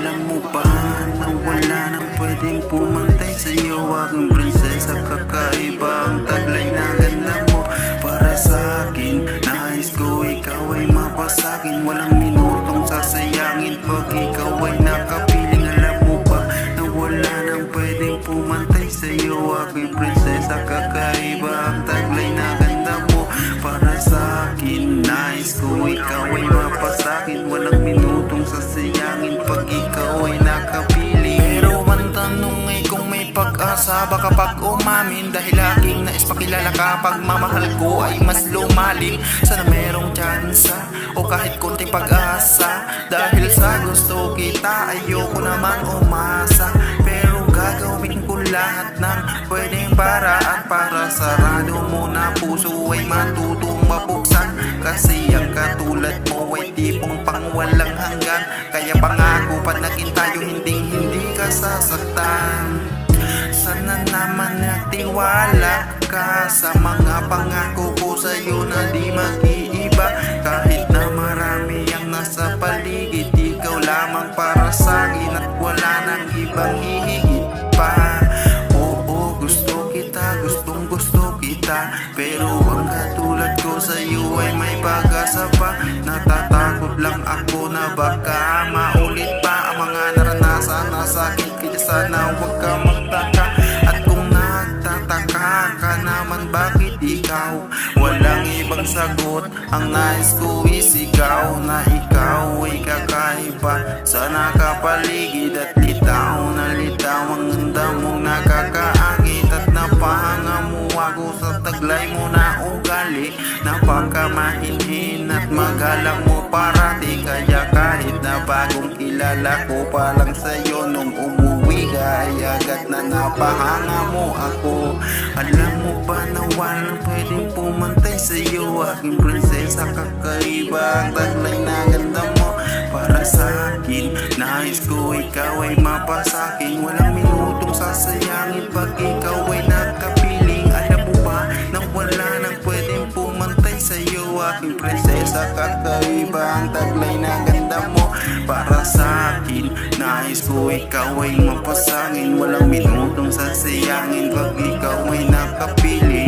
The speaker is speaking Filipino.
Alam mo ba na wala nang pwedeng pumantay sa'yo, aking prinsesa? Kakaiba ang taglay na ganda mo para sa'kin. Nais ko ikaw ay mapasakin, walang minutong sasayangin pag ikaw ay nakapiling. Alam mo ba na wala nang pwedeng pumantay sa'yo, aking prinsesa? Kakaiba ang taglay na ganda mo para sa'kin. Nais ko ikaw ay mapasakin, walang minutong sasayangin pag ikaw ay nakapili. Pero ang tanong ay kung may pag-asa ba kapag umamin, dahil aking nais pakilala ka, pagmamahal ko ay mas lumalim. Sana merong tsansa o kahit konting pag-asa, dahil sa gusto kita ayoko naman umasa. Pero gagawin ko lahat ng pwedeng paraan para sarado mo na puso ay matutong mabuksan. Kasi ang katulad mo ay tipong pang walang hanggan, kaya pangako panagin tayo, hindi ka sasaktan. Sana naman nagtiwala ka sa mga pangako ko sa'yo na di mag-iiba. Kahit na marami ang nasa paligid, ikaw lamang para sa'kin at wala nang ibang hihigit pa. Oo, gusto kita, gustong gusto kita, pero ang katulad ko sa'yo ay may pag-asa pa. Natatakot lang ako na baka maulit pa ang mga naranasan na sa'kin, kaya sana huwag ka magtaka. At kung nagtataka ka naman bakit ikaw, walang ibang sagot, ang nais ko isigaw na ikaw ay kakaiba sa nakapaligid at litaw na litaw. Ang ganda mong nakakaakit at napahanga mo ako sa taglay mo na ugali. Napakamahinhin at magalang mo parati, kaya kahit na bagong kilala ko pa lang sa'yo nung umuwi ka ay agad na napahanga mo ako. Alam mo ba na walang pwedeng pumantay sa'yo, aking prinsesa? Kakaiba ang taglay na ganda mo para sa'kin. Nais ko ikaw ay mapasakin, walang minutong sasayangin pag ikaw ay nakapiling. Alam mo ba na wala nang pwedeng pumantay sa'yo, aking prinsesa? Kakaiba ang taglay na ganda mo para sa'kin. Nais ko ikaw ay mapasangin, walang minutong sasayangin pag ikaw ay nakapili.